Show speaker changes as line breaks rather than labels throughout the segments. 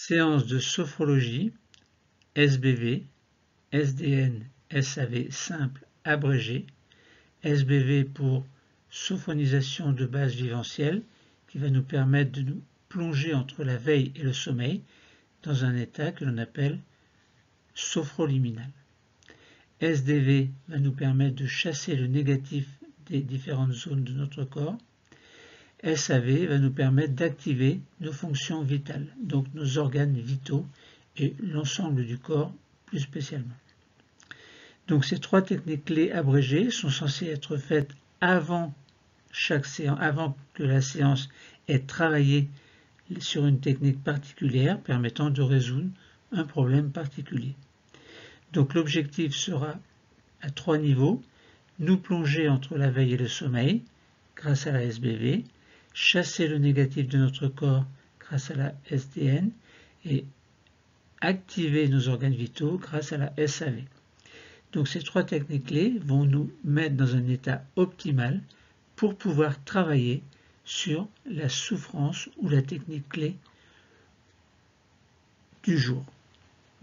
Séance de sophrologie, SBV, SDN, SAV simple abrégé, SBV pour sophronisation de base viventielle, qui va nous permettre de nous plonger entre la veille et le sommeil dans un état que l'on appelle sophroliminal. SDV va nous permettre de chasser le négatif des différentes zones de notre corps. SAV va nous permettre d'activer nos fonctions vitales, donc nos organes vitaux et l'ensemble du corps plus spécialement. Donc ces trois techniques clés abrégées sont censées être faites avant chaque séance, avant que la séance ait travaillé sur une technique particulière permettant de résoudre un problème particulier. Donc l'objectif sera à 3 niveaux: nous plonger entre la veille et le sommeil grâce à la SBV, chasser le négatif de notre corps grâce à la SDN et activer nos organes vitaux grâce à la SAV. Donc ces trois techniques clés vont nous mettre dans un état optimal pour pouvoir travailler sur la souffrance ou la technique clé du jour.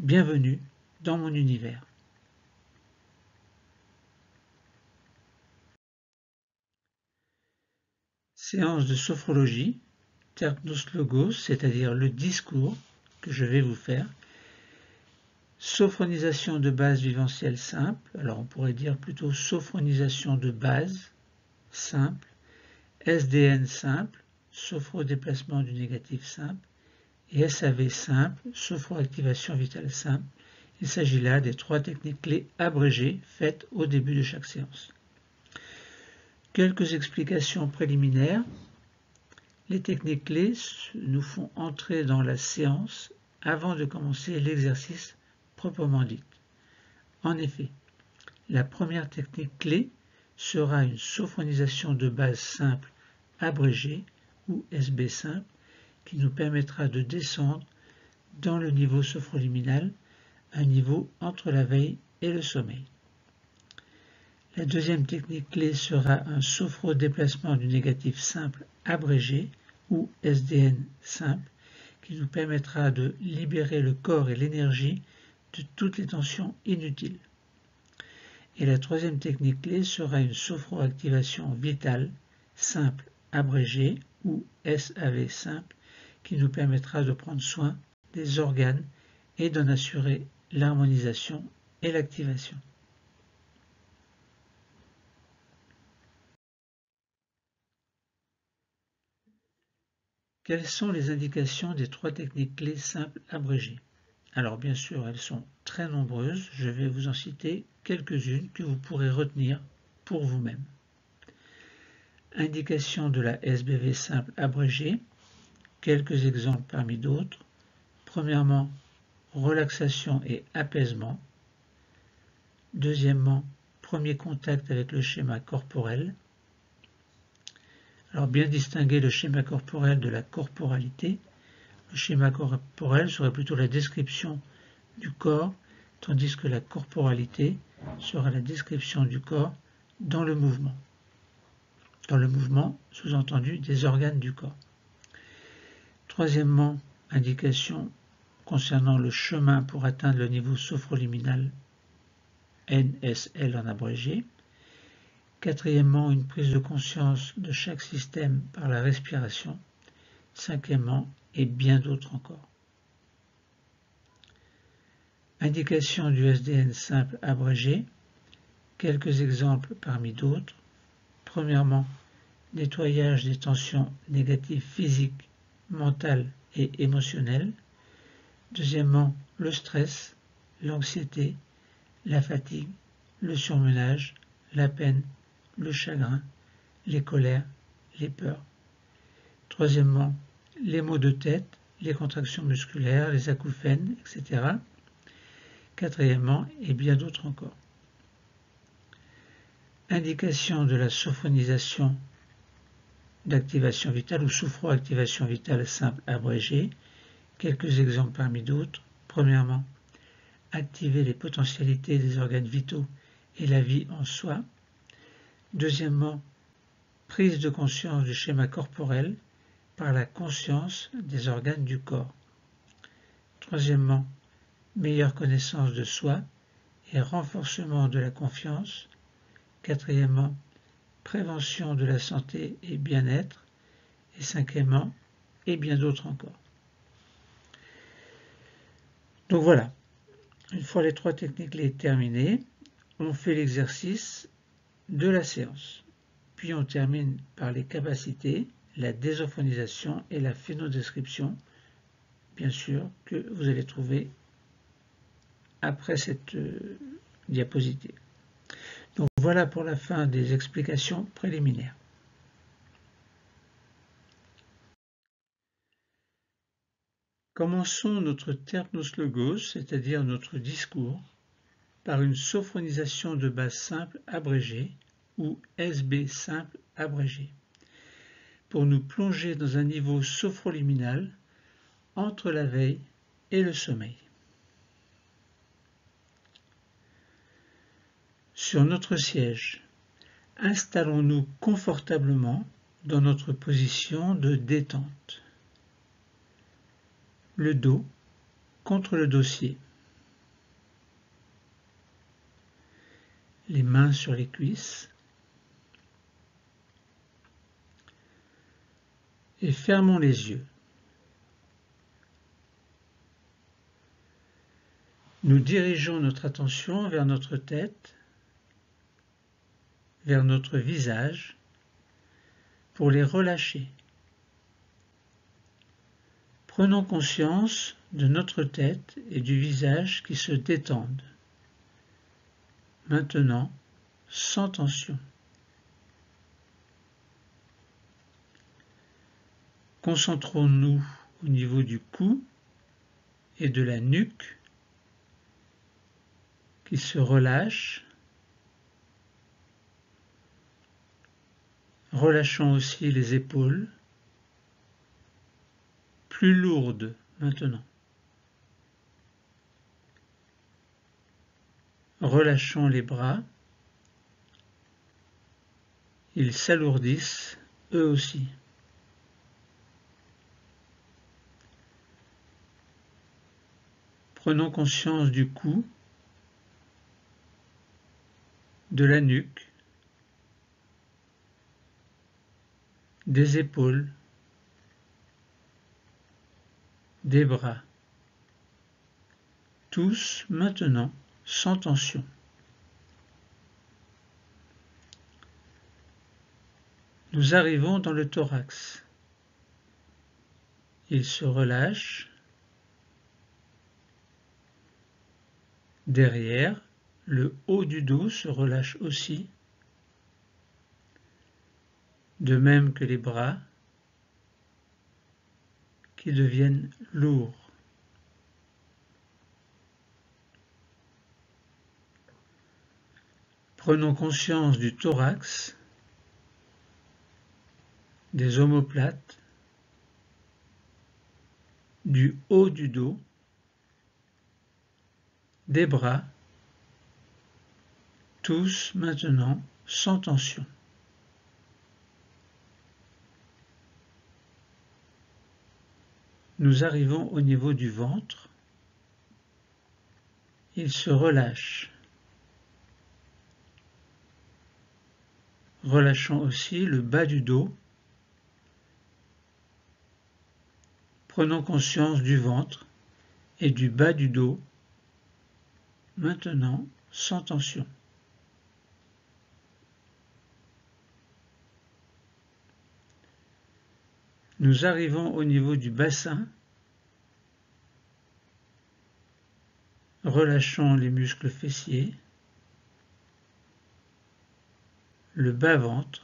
Bienvenue dans mon univers. Séance de sophrologie, Terpnos Logos, c'est-à-dire le discours que je vais vous faire. Sophronisation de base viventielle simple, alors on pourrait dire plutôt sophronisation de base simple, SDN simple, sophrodéplacement du négatif simple, et SAV simple, sophroactivation vitale simple. Il s'agit là des trois techniques clés abrégées faites au début de chaque séance. Quelques explications préliminaires. Les techniques clés nous font entrer dans la séance avant de commencer l'exercice proprement dit. En effet, la première technique clé sera une sophronisation de base simple abrégée ou SB simple qui nous permettra de descendre dans le niveau sophroliminal, un niveau entre la veille et le sommeil. La deuxième technique clé sera un sophrodéplacement du négatif simple abrégé ou SDN simple qui nous permettra de libérer le corps et l'énergie de toutes les tensions inutiles. Et la troisième technique clé sera une sophroactivation vitale simple abrégée ou SAV simple qui nous permettra de prendre soin des organes et d'en assurer l'harmonisation et l'activation. Quelles sont les indications des trois techniques clés simples abrégées? Alors bien sûr, elles sont très nombreuses, je vais vous en citer quelques-unes que vous pourrez retenir pour vous-même. Indication de la SBV simple abrégée, quelques exemples parmi d'autres. Premièrement, relaxation et apaisement. Deuxièmement, premier contact avec le schéma corporel. Alors bien distinguer le schéma corporel de la corporalité. Le schéma corporel serait plutôt la description du corps, tandis que la corporalité sera la description du corps dans le mouvement. Dans le mouvement, sous-entendu, des organes du corps. Troisièmement, indication concernant le chemin pour atteindre le niveau sophroliminal, NSL en abrégé. Quatrièmement, une prise de conscience de chaque système par la respiration. Cinquièmement, et bien d'autres encore. Indication du SDN simple abrégé. Quelques exemples parmi d'autres. Premièrement, nettoyage des tensions négatives physiques, mentales et émotionnelles. Deuxièmement, le stress, l'anxiété, la fatigue, le surmenage, la peine, le chagrin, les colères, les peurs. Troisièmement, les maux de tête, les contractions musculaires, les acouphènes, etc. Quatrièmement, et bien d'autres encore. Indication de la sophronisation d'activation vitale ou sophroactivation vitale simple abrégée. Quelques exemples parmi d'autres. Premièrement, activer les potentialités des organes vitaux et la vie en soi. Deuxièmement, prise de conscience du schéma corporel par la conscience des organes du corps. Troisièmement, meilleure connaissance de soi et renforcement de la confiance. Quatrièmement, prévention de la santé et bien-être. Et cinquièmement, et bien d'autres encore. Donc voilà, une fois les 3 techniques terminées, on fait l'exercice de la séance. Puis on termine par les capacités, la désophonisation et la phénodescription, bien sûr, que vous allez trouver après cette diapositive. Donc voilà pour la fin des explications préliminaires. Commençons notre terpnos logos, c'est-à-dire notre discours, par une sophronisation de base simple abrégée, ou SB simple abrégé, pour nous plonger dans un niveau sophroliminal entre la veille et le sommeil. Sur notre siège, installons-nous confortablement dans notre position de détente. Le dos contre le dossier. Les mains sur les cuisses. Et fermons les yeux. Nous dirigeons notre attention vers notre tête, vers notre visage, pour les relâcher. Prenons conscience de notre tête et du visage qui se détendent. Maintenant, sans tension. Concentrons-nous au niveau du cou et de la nuque qui se relâchent. Relâchons aussi les épaules, plus lourdes maintenant. Relâchons les bras. Ils s'alourdissent eux aussi. Prenons conscience du cou, de la nuque, des épaules, des bras. Tous maintenant sans tension. Nous arrivons dans le thorax. Il se relâche. Derrière, le haut du dos se relâche aussi, de même que les bras qui deviennent lourds. Prenons conscience du thorax, des omoplates, du haut du dos, des bras, tous maintenant sans tension. Nous arrivons au niveau du ventre. Il se relâche. Relâchons aussi le bas du dos. Prenons conscience du ventre et du bas du dos, maintenant sans tension. Nous arrivons au niveau du bassin. Relâchons les muscles fessiers, le bas-ventre.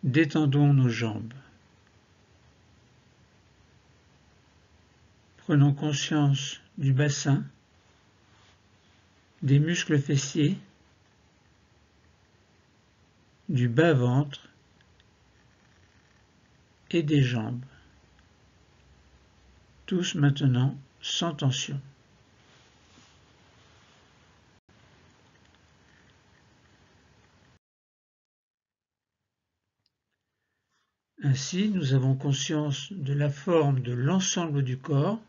Détendons nos jambes. Prenons conscience du bassin, des muscles fessiers, du bas-ventre et des jambes. Tous maintenant sans tension. Ainsi, nous avons conscience de la forme de l'ensemble du corps,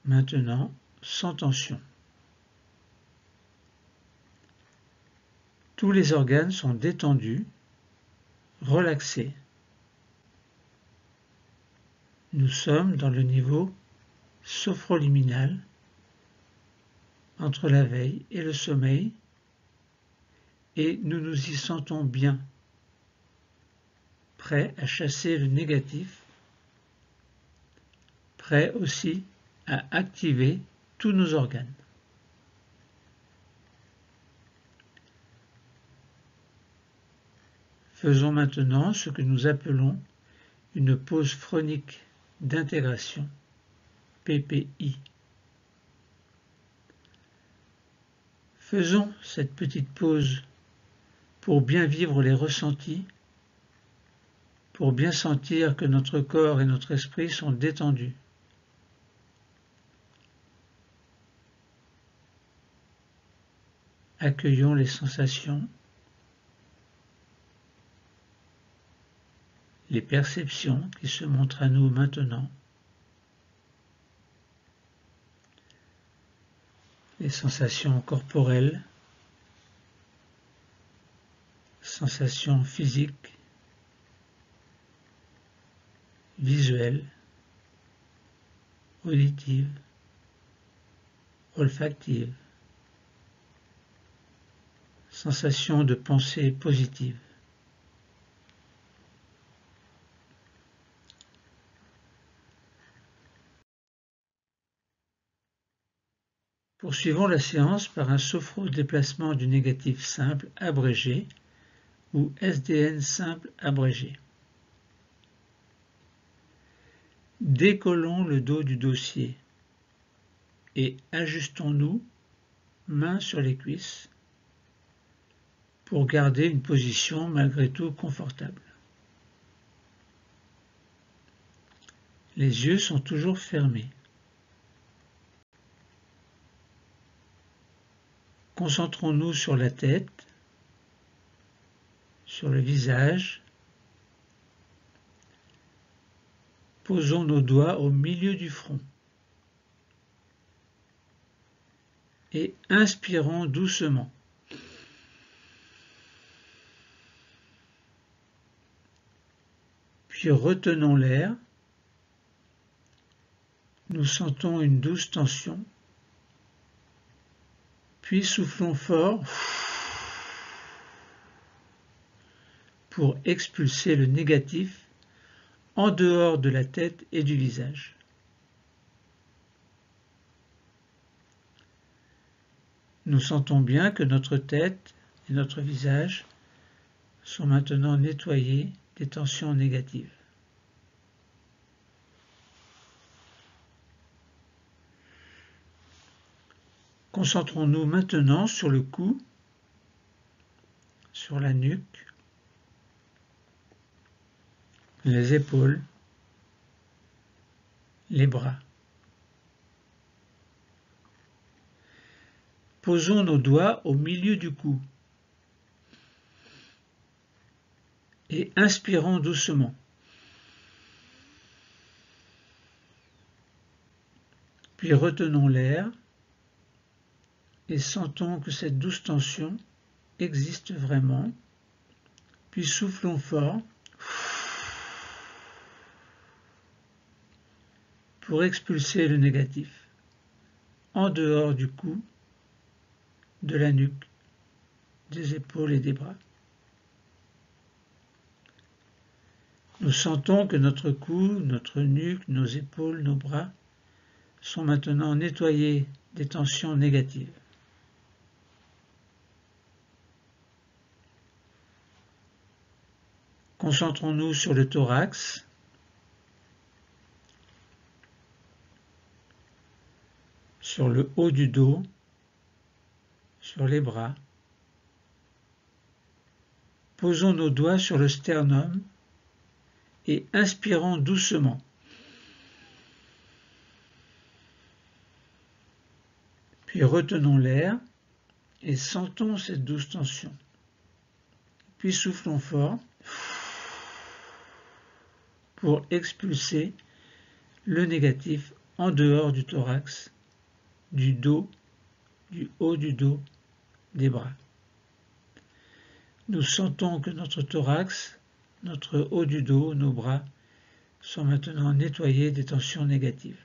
maintenant sans tension. Tous les organes sont détendus, relaxés. Nous sommes dans le niveau sophroliminal, entre la veille et le sommeil, et nous nous y sentons bien, prêts à chasser le négatif, prêts aussi à activer tous nos organes. Faisons maintenant ce que nous appelons une pause phronique d'intégration, PPI. Faisons cette petite pause pour bien vivre les ressentis, pour bien sentir que notre corps et notre esprit sont détendus. Accueillons les sensations, les perceptions qui se montrent à nous maintenant, les sensations corporelles, sensations physiques, visuelles, auditives, olfactives, sensations de pensée positive. Poursuivons la séance par un sophro-déplacement du négatif simple abrégé ou SDN simple abrégé. Décollons le dos du dossier et ajustons-nous, mains sur les cuisses, pour garder une position malgré tout confortable. Les yeux sont toujours fermés. Concentrons-nous sur la tête, sur le visage. Posons nos doigts au milieu du front. Et inspirons doucement. Puis retenons l'air. Nous sentons une douce tension. Puis soufflons fort pour expulser le négatif en dehors de la tête et du visage. Nous sentons bien que notre tête et notre visage sont maintenant nettoyés des tensions négatives. Concentrons-nous maintenant sur le cou, sur la nuque, les épaules, les bras. Posons nos doigts au milieu du cou et inspirons doucement. Puis retenons l'air et sentons que cette douce tension existe vraiment. Puis soufflons fort pour expulser le négatif en dehors du cou, de la nuque, des épaules et des bras. Nous sentons que notre cou, notre nuque, nos épaules, nos bras sont maintenant nettoyés des tensions négatives. Concentrons-nous sur le thorax, sur le haut du dos, sur les bras. Posons nos doigts sur le sternum et inspirons doucement. Puis retenons l'air et sentons cette douce tension. Puis soufflons fort pour expulser le négatif en dehors du thorax, du dos, du haut du dos, des bras. Nous sentons que notre thorax, notre haut du dos, nos bras sont maintenant nettoyés des tensions négatives.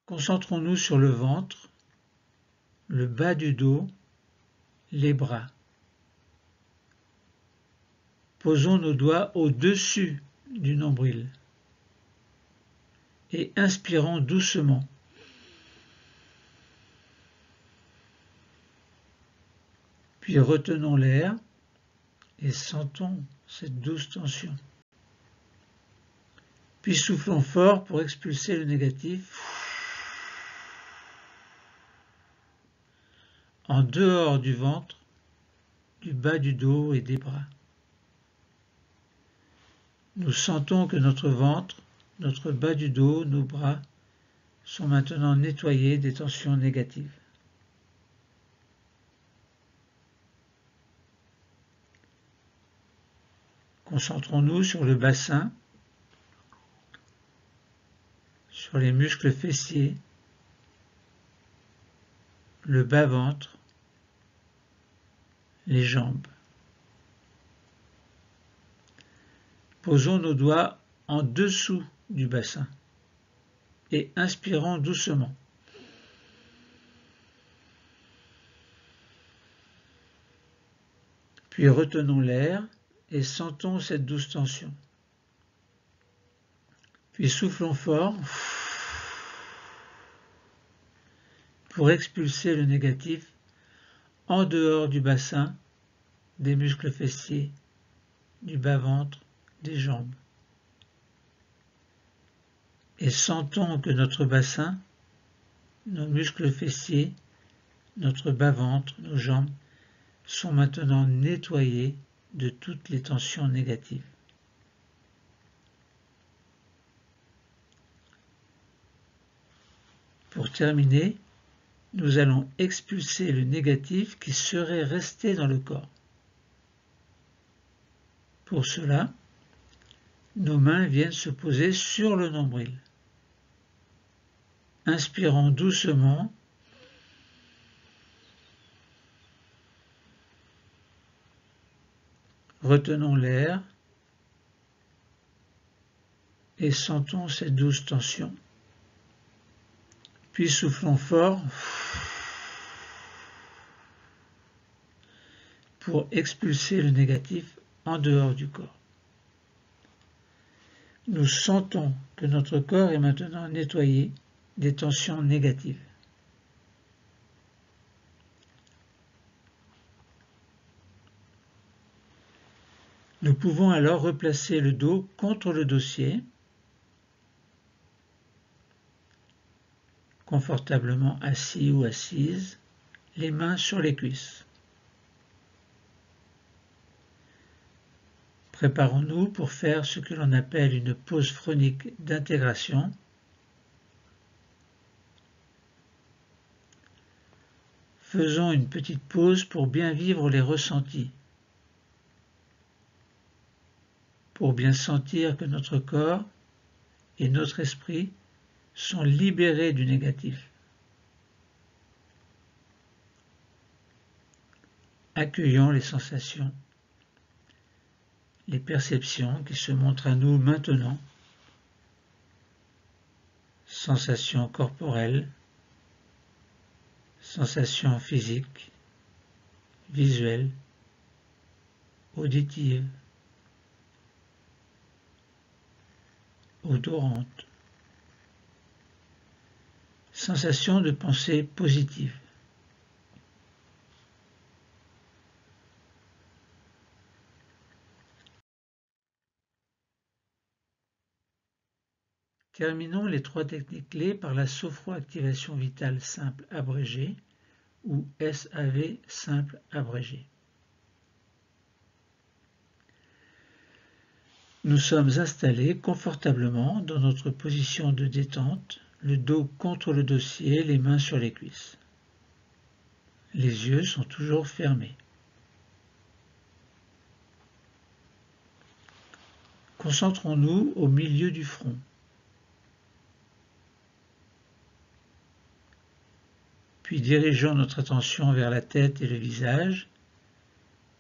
Concentrons-nous sur le ventre, le bas du dos, les bras. Posons nos doigts au-dessus du nombril et inspirons doucement. Puis retenons l'air et sentons cette douce tension. Puis soufflons fort pour expulser le négatif en dehors du ventre, du bas du dos et des bras. Nous sentons que notre ventre, notre bas du dos, nos bras sont maintenant nettoyés des tensions négatives. Concentrons-nous sur le bassin, sur les muscles fessiers, le bas-ventre, les jambes. Posons nos doigts en dessous du bassin et inspirons doucement. Puis retenons l'air et sentons cette douce tension. Puis soufflons fort pour expulser le négatif en dehors du bassin, des muscles fessiers, du bas-ventre, des jambes. Et sentons que notre bassin, nos muscles fessiers, notre bas-ventre, nos jambes sont maintenant nettoyés de toutes les tensions négatives. Pour terminer, nous allons expulser le négatif qui serait resté dans le corps. Pour cela, nos mains viennent se poser sur le nombril. Inspirons doucement. Retenons l'air et sentons cette douce tension. Puis soufflons fort pour expulser le négatif en dehors du corps. Nous sentons que notre corps est maintenant nettoyé des tensions négatives. Nous pouvons alors replacer le dos contre le dossier, confortablement assis ou assise, les mains sur les cuisses. Préparons-nous pour faire ce que l'on appelle une pause phronique d'intégration. Faisons une petite pause pour bien vivre les ressentis, pour bien sentir que notre corps et notre esprit sont libérés du négatif. Accueillons les sensations, les perceptions qui se montrent à nous maintenant, sensations corporelles, sensations physiques, visuelles, auditives, odorantes, sensations de pensée positive. Terminons les 3 techniques clés par la sophroactivation vitale simple abrégée ou SAV simple abrégée. Nous sommes installés confortablement dans notre position de détente, le dos contre le dossier, les mains sur les cuisses. Les yeux sont toujours fermés. Concentrons-nous au milieu du front. Puis dirigeons notre attention vers la tête et le visage.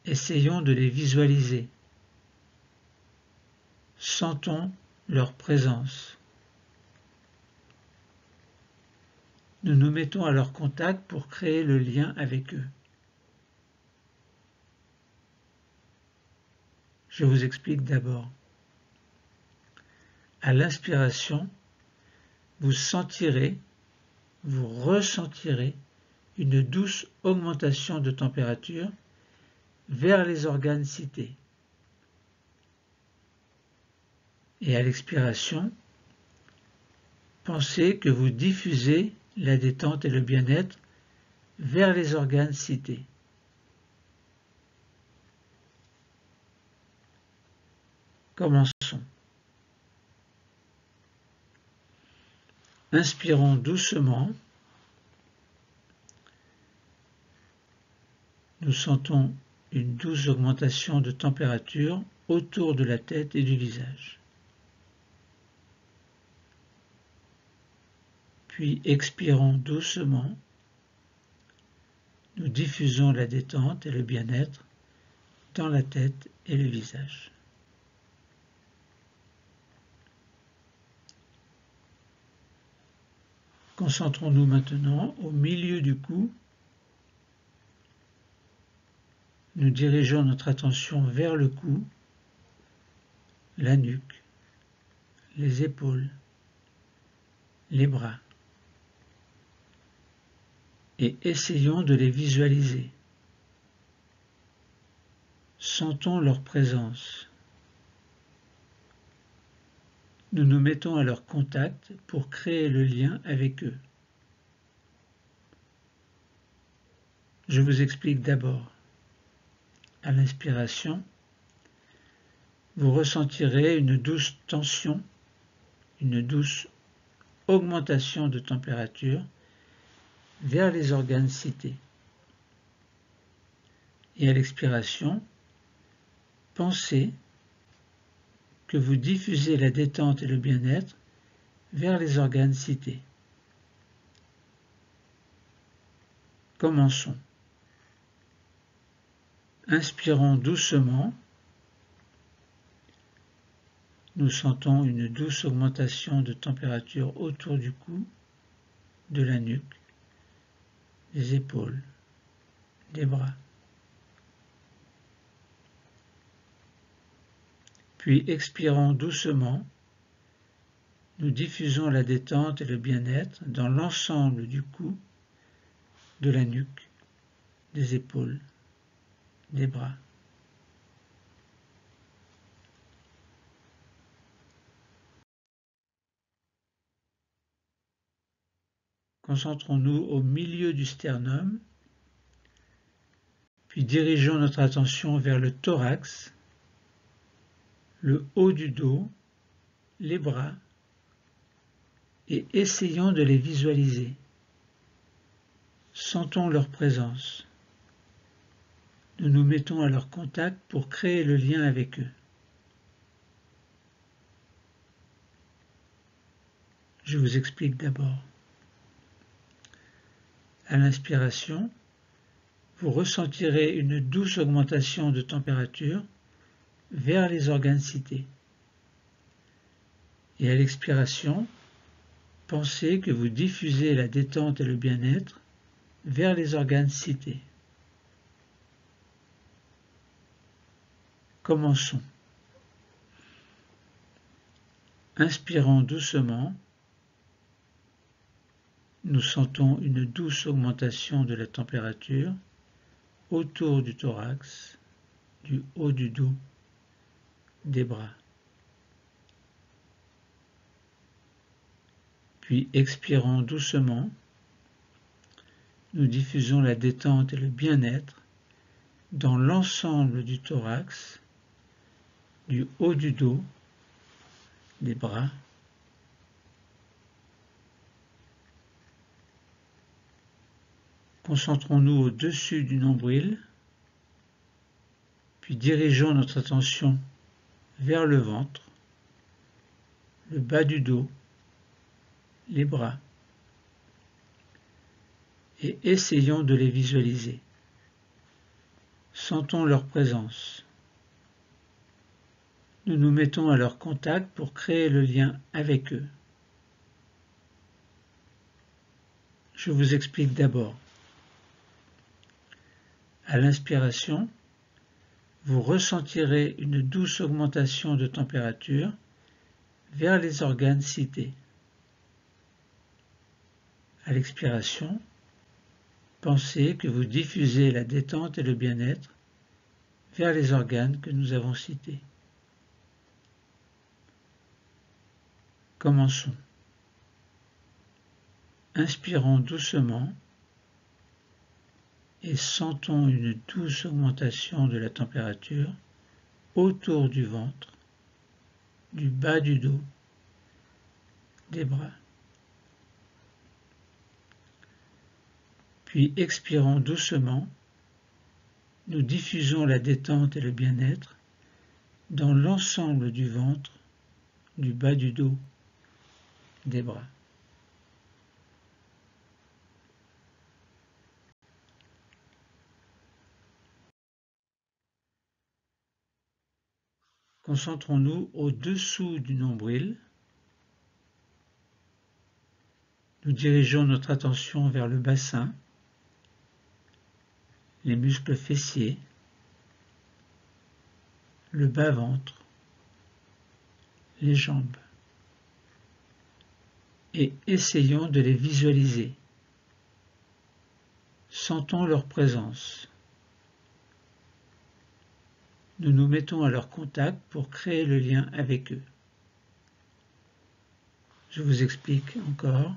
Essayons de les visualiser. Sentons leur présence. Nous nous mettons à leur contact pour créer le lien avec eux. Je vous explique d'abord. À l'inspiration, vous sentirez, vous ressentirez une douce augmentation de température vers les organes cités. Et à l'expiration, pensez que vous diffusez la détente et le bien-être vers les organes cités. Commençons. Inspirons doucement. Nous sentons une douce augmentation de température autour de la tête et du visage. Puis expirons doucement. Nous diffusons la détente et le bien-être dans la tête et le visage. Concentrons-nous maintenant au milieu du cou. Nous dirigeons notre attention vers le cou, la nuque, les épaules, les bras. Et essayons de les visualiser. Sentons leur présence. Nous nous mettons à leur contact pour créer le lien avec eux. Je vous explique d'abord. À l'inspiration, vous ressentirez une douce tension, une douce augmentation de température vers les organes cités. Et à l'expiration, pensez que vous diffusez la détente et le bien-être vers les organes cités. Commençons. Inspirons doucement. Nous sentons une douce augmentation de température autour du cou, de la nuque, des épaules, des bras. Puis expirons doucement. Nous diffusons la détente et le bien-être dans l'ensemble du cou, de la nuque, des épaules, des bras. Concentrons-nous au milieu du sternum, puis dirigeons notre attention vers le thorax, le haut du dos, les bras, et essayons de les visualiser. Sentons leur présence. Nous nous mettons à leur contact pour créer le lien avec eux. Je vous explique d'abord. À l'inspiration, vous ressentirez une douce augmentation de température vers les organes cités. Et à l'expiration, pensez que vous diffusez la détente et le bien-être vers les organes cités. Commençons. Inspirons doucement. Nous sentons une douce augmentation de la température autour du thorax, du haut du dos, des bras. Puis expirons doucement. Nous diffusons la détente et le bien-être dans l'ensemble du thorax, du haut du dos, des bras. Concentrons-nous au-dessus du nombril, puis dirigeons notre attention vers le ventre, le bas du dos, les bras, et essayons de les visualiser. Sentons leur présence. Nous nous mettons à leur contact pour créer le lien avec eux. Je vous explique d'abord. À l'inspiration, vous ressentirez une douce augmentation de température vers les organes cités. À l'expiration, pensez que vous diffusez la détente et le bien-être vers les organes que nous avons cités. Commençons. Inspirons doucement et sentons une douce augmentation de la température autour du ventre, du bas du dos, des bras. Puis expirons doucement, nous diffusons la détente et le bien-être dans l'ensemble du ventre, du bas du dos, des bras. Concentrons-nous au-dessous du nombril. Nous dirigeons notre attention vers le bassin, les muscles fessiers, le bas-ventre, les jambes, et essayons de les visualiser. Sentons leur présence. Nous nous mettons à leur contact pour créer le lien avec eux. Je vous explique encore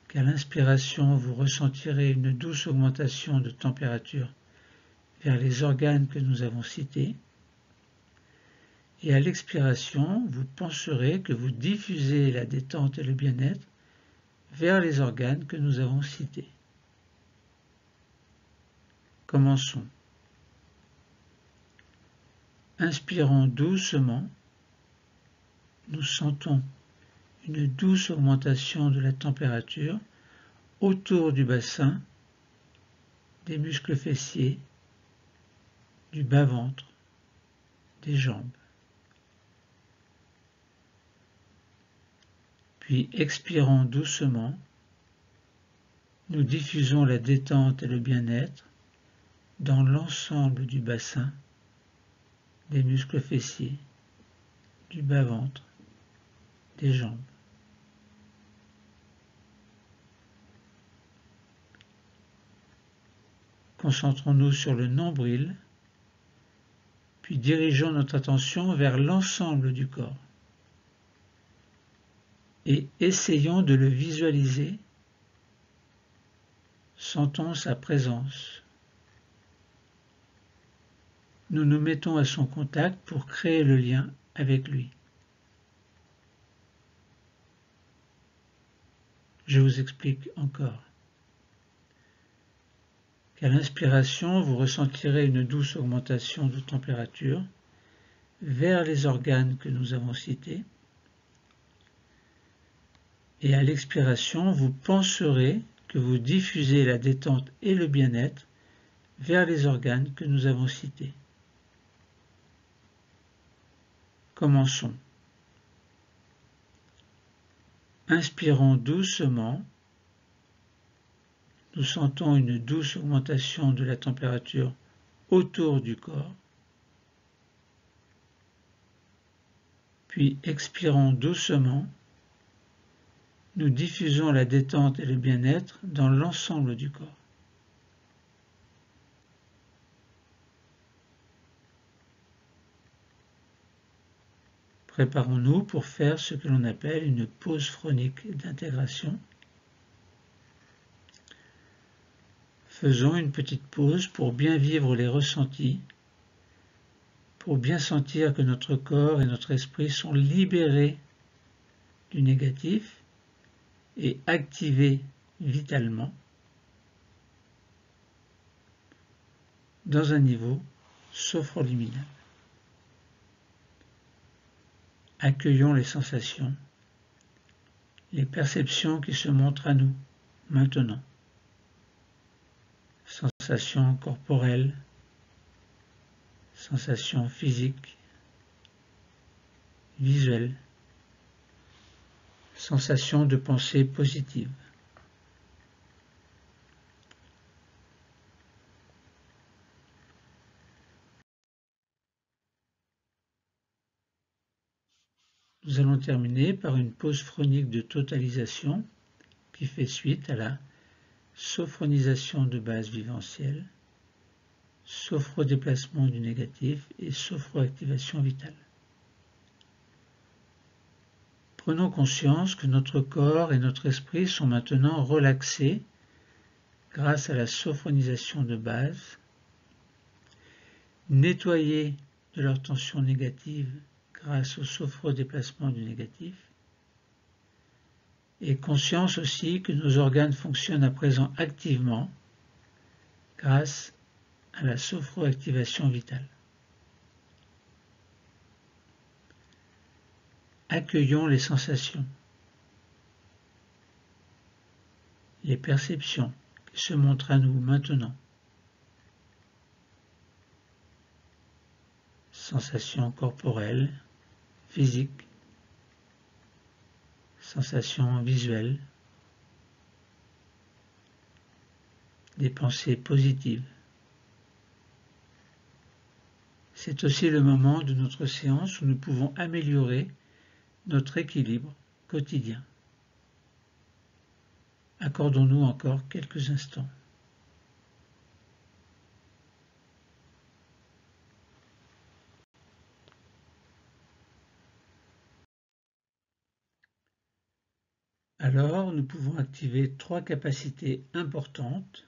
qu'à l'inspiration, vous ressentirez une douce augmentation de température vers les organes que nous avons cités. Et à l'expiration, vous penserez que vous diffusez la détente et le bien-être vers les organes que nous avons cités. Commençons. Inspirons doucement. Nous sentons une douce augmentation de la température autour du bassin, des muscles fessiers, du bas-ventre, des jambes. Puis expirons doucement. Nous diffusons la détente et le bien-être dans l'ensemble du bassin, des muscles fessiers, du bas-ventre, des jambes. Concentrons-nous sur le nombril, puis dirigeons notre attention vers l'ensemble du corps. Et essayons de le visualiser. Sentons sa présence. Nous nous mettons à son contact pour créer le lien avec lui. Je vous explique encore. Qu'à l'inspiration, vous ressentirez une douce augmentation de température vers les organes que nous avons cités. Et à l'expiration, vous penserez que vous diffusez la détente et le bien-être vers les organes que nous avons cités. Commençons. Inspirons doucement. Nous sentons une douce augmentation de la température autour du corps. Puis expirons doucement. Nous diffusons la détente et le bien-être dans l'ensemble du corps. Préparons-nous pour faire ce que l'on appelle une pause phronique d'intégration. Faisons une petite pause pour bien vivre les ressentis, pour bien sentir que notre corps et notre esprit sont libérés du négatif et activés vitalement dans un niveau sophroliminal. Accueillons les sensations, les perceptions qui se montrent à nous maintenant. Sensations corporelles, sensations physiques, visuelles, sensations de pensée positive. Nous allons terminer par une pause phronique de totalisation qui fait suite à la sophronisation de base viventielle, sophrodéplacement du négatif et sophroactivation vitale. Prenons conscience que notre corps et notre esprit sont maintenant relaxés grâce à la sophronisation de base, nettoyés de leur tension négative grâce au sophrodéplacement du négatif, et conscience aussi que nos organes fonctionnent à présent activement grâce à la sophroactivation vitale. Accueillons les sensations, les perceptions qui se montrent à nous maintenant. Sensations corporelles, physiques, sensations visuelles, des pensées positives. C'est aussi le moment de notre séance où nous pouvons améliorer notre équilibre quotidien. Accordons-nous encore quelques instants. Alors, nous pouvons activer 3 capacités importantes.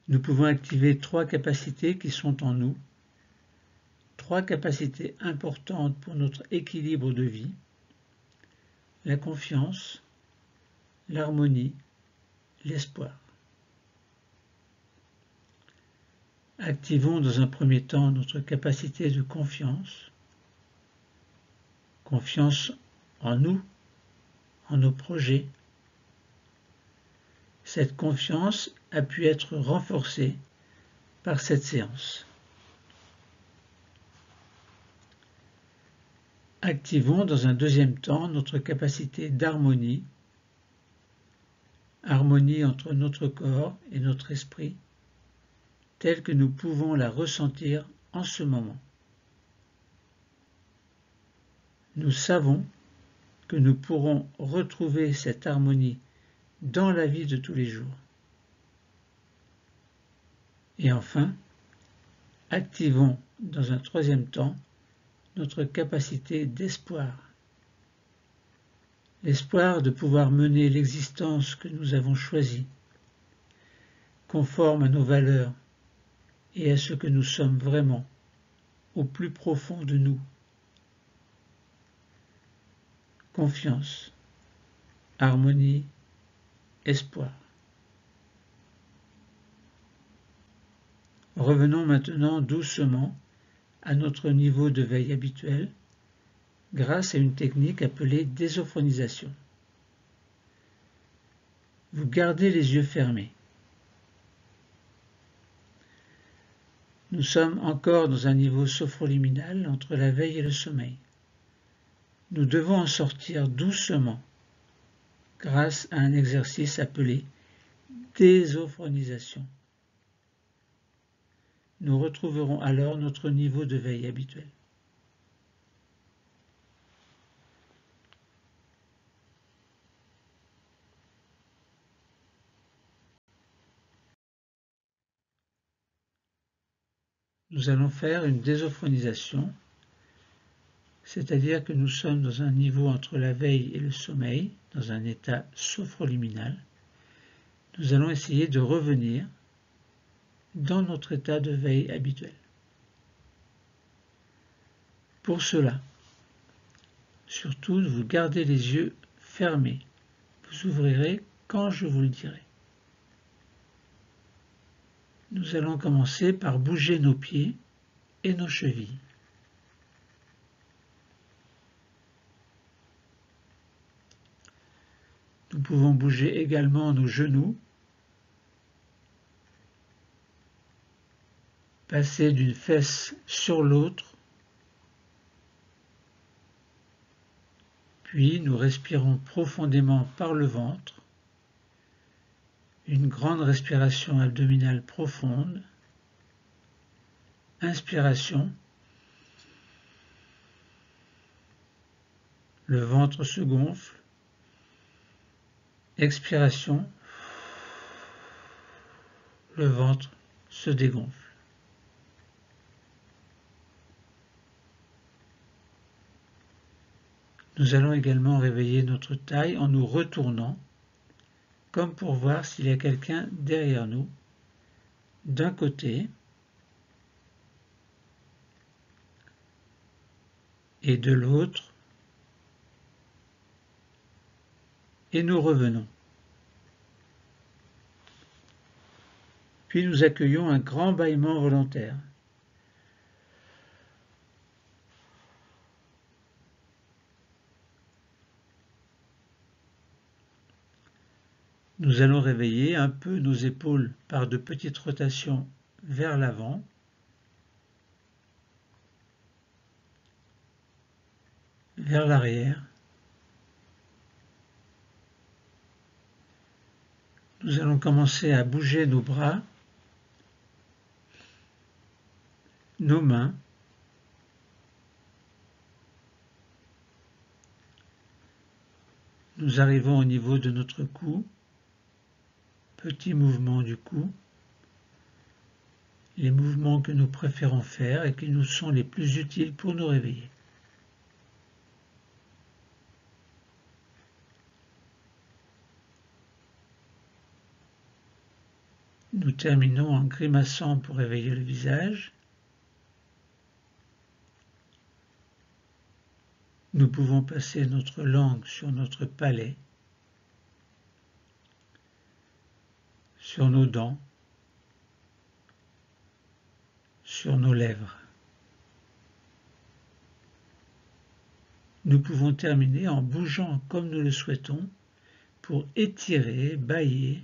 Nous pouvons activer 3 capacités qui sont en nous, 3 capacités importantes pour notre équilibre de vie, la confiance, l'harmonie, l'espoir. Activons dans un premier temps notre capacité de confiance, confiance en nous, en nos projets. Cette confiance a pu être renforcée par cette séance. Activons dans un deuxième temps notre capacité d'harmonie, harmonie entre notre corps et notre esprit, telle que nous pouvons la ressentir en ce moment. Nous savons que nous pourrons retrouver cette harmonie dans la vie de tous les jours. Et enfin, activons dans un troisième temps notre capacité d'espoir. L'espoir de pouvoir mener l'existence que nous avons choisie, conforme à nos valeurs et à ce que nous sommes vraiment, au plus profond de nous. Confiance, harmonie, espoir. Revenons maintenant doucement à notre niveau de veille habituel grâce à une technique appelée désophonisation. Vous gardez les yeux fermés. Nous sommes encore dans un niveau sophroliminal entre la veille et le sommeil. Nous devons en sortir doucement grâce à un exercice appelé désophonisation. Nous retrouverons alors notre niveau de veille habituel. Nous allons faire une désophonisation, c'est-à-dire que nous sommes dans un niveau entre la veille et le sommeil, dans un état sophroliminal. Nous allons essayer de revenir dans notre état de veille habituel. Pour cela, surtout, vous gardez les yeux fermés. Vous ouvrirez quand je vous le dirai. Nous allons commencer par bouger nos pieds et nos chevilles. Nous pouvons bouger également nos genoux, passer d'une fesse sur l'autre, puis nous respirons profondément par le ventre, une grande respiration abdominale profonde, inspiration, le ventre se gonfle, expiration, le ventre se dégonfle. Nous allons également réveiller notre taille en nous retournant, comme pour voir s'il y a quelqu'un derrière nous, d'un côté et de l'autre, et nous revenons. Puis nous accueillons un grand bâillement volontaire. Nous allons réveiller un peu nos épaules par de petites rotations vers l'avant. Vers l'arrière. Nous allons commencer à bouger nos bras, nos mains, nous arrivons au niveau de notre cou, petit mouvement du cou, les mouvements que nous préférons faire et qui nous sont les plus utiles pour nous réveiller. Nous terminons en grimaçant pour réveiller le visage. Nous pouvons passer notre langue sur notre palais, sur nos dents, sur nos lèvres. Nous pouvons terminer en bougeant comme nous le souhaitons pour étirer, bâiller.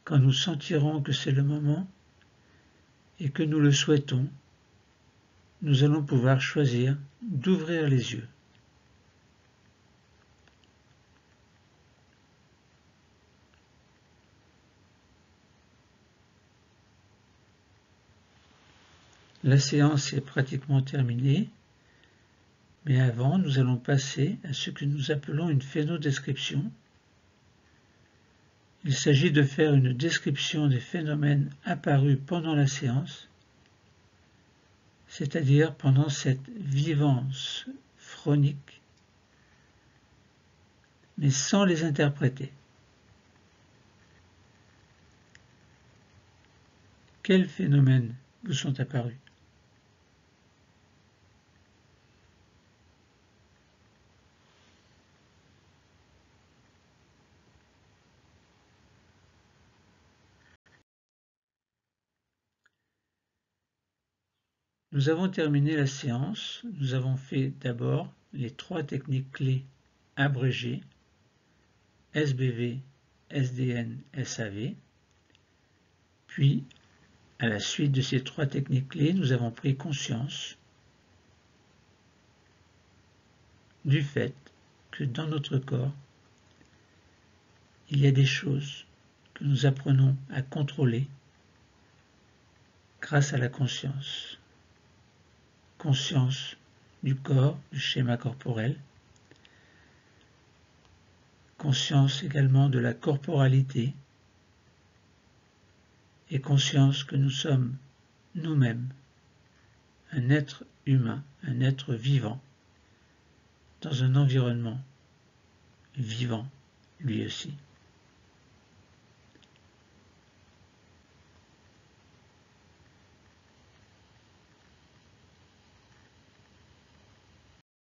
Quand nous sentirons que c'est le moment et que nous le souhaitons, nous allons pouvoir choisir d'ouvrir les yeux. La séance est pratiquement terminée, mais avant, nous allons passer à ce que nous appelons une phénodescription. Il s'agit de faire une description des phénomènes apparus pendant la séance, c'est-à-dire pendant cette vivance phronique, mais sans les interpréter. Quels phénomènes vous sont apparus ? Nous avons terminé la séance. Nous avons fait d'abord les 3 techniques clés abrégées, SBV, SDN, SAV. Puis, à la suite de ces 3 techniques clés, nous avons pris conscience du fait que dans notre corps, il y a des choses que nous apprenons à contrôler grâce à la conscience. Conscience du corps, du schéma corporel, conscience également de la corporalité et conscience que nous sommes nous-mêmes un être humain, un être vivant, dans un environnement vivant lui aussi.